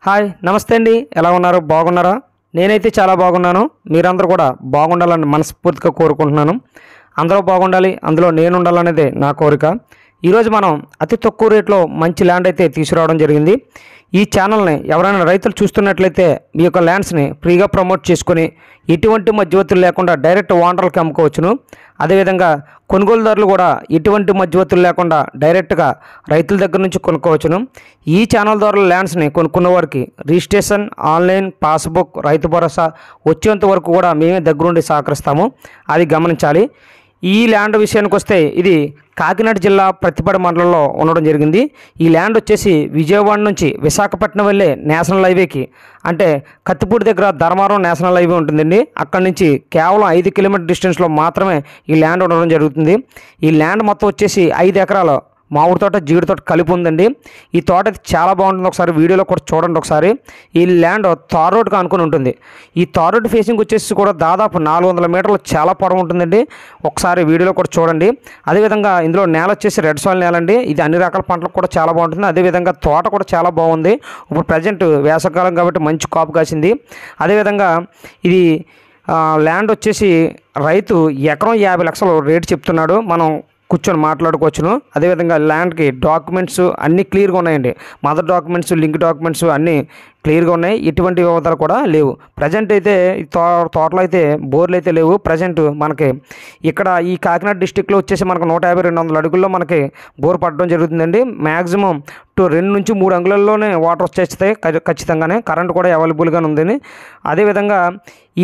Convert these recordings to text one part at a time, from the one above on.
Hi నమస్తే అండి, ఎలా ఉన్నారు? బాగున్నారా? నేనైతే చాలా బాగున్నాను. మీరందరూ కూడా బాగుండాలని మనస్ఫూర్తిగా కోరుకుంటున్నాను. అందరూ బాగుండాలి, అందులో నేను ఉండాలనేదే నా కోరిక. ఈరోజు మనం అతి తక్కువ రేట్లో మంచి ల్యాండ్ అయితే తీసుకురావడం జరిగింది. ఈ ఛానల్ని ఎవరైనా రైతులు చూస్తున్నట్లయితే మీ యొక్క ల్యాండ్స్ని ఫ్రీగా ప్రమోట్ చేసుకొని ఎటువంటి మధ్యవర్తులు లేకుండా డైరెక్ట్ ఓనర్లకి అమ్ముకోవచ్చును. అదేవిధంగా కొనుగోలుదారులు కూడా ఎటువంటి మధ్యవర్తులు లేకుండా డైరెక్ట్గా రైతుల దగ్గర నుంచి కొనుక్కోవచ్చును. ఈ ఛానల్ ద్వారా ల్యాండ్స్ని కొనుక్కున్న వారికి registration, online passbook, Rythu Bharosa వచ్చేంత వరకు కూడా మేమే దగ్గరుండి సహకరిస్తాము. అది గమనించాలి. ఈ ల్యాండ్ విషయానికి వస్తే ఇది కాకినాడ జిల్లా ప్రతిపాడు మండలంలో ఉండడం జరిగింది. ఈ ల్యాండ్ వచ్చేసి విజయవాడ నుంచి విశాఖపట్నం వెళ్ళే నేషనల్ హైవేకి, అంటే కత్తిపూడి దగ్గర ధర్మారం నేషనల్ హైవే ఉంటుందండి. అక్కడి నుంచి కేవలం 5 కిలోమీటర్ డిస్టెన్స్లో మాత్రమే ఈ ల్యాండ్ ఉండడం జరుగుతుంది. ఈ ల్యాండ్ మొత్తం వచ్చేసి 5 ఎకరాలు మామిడి తోట, జీడి తోట కలిపి ఉందండి. ఈ తోట అయితే చాలా బాగుంటుంది. ఒకసారి వీడియోలో కూడా చూడండి. ఒకసారి ఈ ల్యాండ్ తార్ రోడ్కి అనుకుని ఉంటుంది. ఈ తార్ రోడ్ ఫేసింగ్ వచ్చేసి కూడా దాదాపు 400 మీటర్లు చాలా పొడవు ఉంటుందండి. ఒకసారి వీడియోలో కూడా చూడండి. అదేవిధంగా ఇందులో నేల వచ్చేసి రెడ్ సాయిల్ నేల అండి. ఇది అన్ని రకాల పంటలకు కూడా చాలా బాగుంటుంది. అదేవిధంగా తోట కూడా చాలా బాగుంది. ఇప్పుడు ప్రజెంట్ వేసవకాలం కాబట్టి మంచి కాపు కాసింది. అదేవిధంగా ఇది ల్యాండ్ వచ్చేసి రైతు ఎకరం 50 లక్షలు రేటు చెప్తున్నాడు. మనం కూర్చొని మాట్లాడుకోవచ్చును. అదేవిధంగా ల్యాండ్కి డాక్యుమెంట్స్ అన్నీ క్లియర్గా ఉన్నాయండి. మదర్ డాక్యుమెంట్స్, లింక్ డాక్యుమెంట్స్ అన్నీ క్లియర్గా ఉన్నాయి. ఎటువంటి వివాదాలు కూడా లేవు. ప్రజెంట్ అయితే ఈ తోటలో అయితే బోర్లు అయితే లేవు. ప్రజెంట్ మనకి ఇక్కడ ఈ కాకినాడ డిస్టిక్లో వచ్చేసి మనకు 150-200 అడుగుల్లో మనకి బోర్ పడడం జరుగుతుందండి. మ్యాక్సిమం 2 నుంచి 3 అంగుళాల్లోనే వాటర్ వచ్చేస్తాయి ఖచ్చితంగానే. కరెంట్ కూడా అవైలబుల్గానే ఉందని. అదేవిధంగా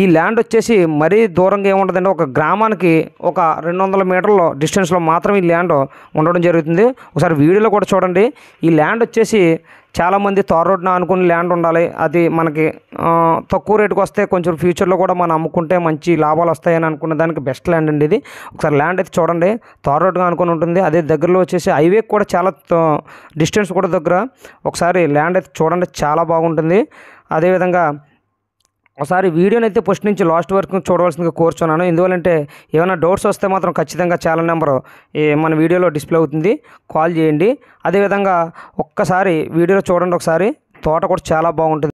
ఈ ల్యాండ్ వచ్చేసి మరీ దూరంగా ఏముంటుందండి, ఒక గ్రామానికి ఒక 200 మీటర్ల డిస్టెన్స్లో మాత్రం ఈ ల్యాండ్ ఉండడం జరుగుతుంది. ఒకసారి వీడియోలో కూడా చూడండి. ఈ ల్యాండ్ వచ్చేసి చాలామంది తార్ రోడ్న అనుకుని ల్యాండ్ ఉండాలి, అది మనకి తక్కువ రేటుకి వస్తే కొంచెం ఫ్యూచర్లో కూడా మనం అమ్ముకుంటే మంచి లాభాలు వస్తాయని అనుకున్న దానికి బెస్ట్ ల్యాండ్ అండి ఇది. ఒకసారి ల్యాండ్ అయితే చూడండి. తార్ రోడ్గా అనుకుని ఉంటుంది. అదే దగ్గరలో వచ్చేసి హైవేకి కూడా చాలా డిస్టెన్స్ కూడా దగ్గర. ఒకసారి ల్యాండ్ అయితే చూడండి, చాలా బాగుంటుంది. అదేవిధంగా ఒకసారి వీడియోని అయితే ఫస్ట్ నుంచి లాస్ట్ వరకు చూడవలసిందిగా కోరుచున్నాను. ఎందువల్లంటే ఏమైనా డౌట్స్ వస్తే మాత్రం ఖచ్చితంగా ఛానల్ నెంబరు మన వీడియోలో డిస్ప్లే అవుతుంది, కాల్ చేయండి. అదేవిధంగా ఒక్కసారి వీడియోలో చూడండి. ఒకసారి తోట కూడా చాలా బాగుంటుంది.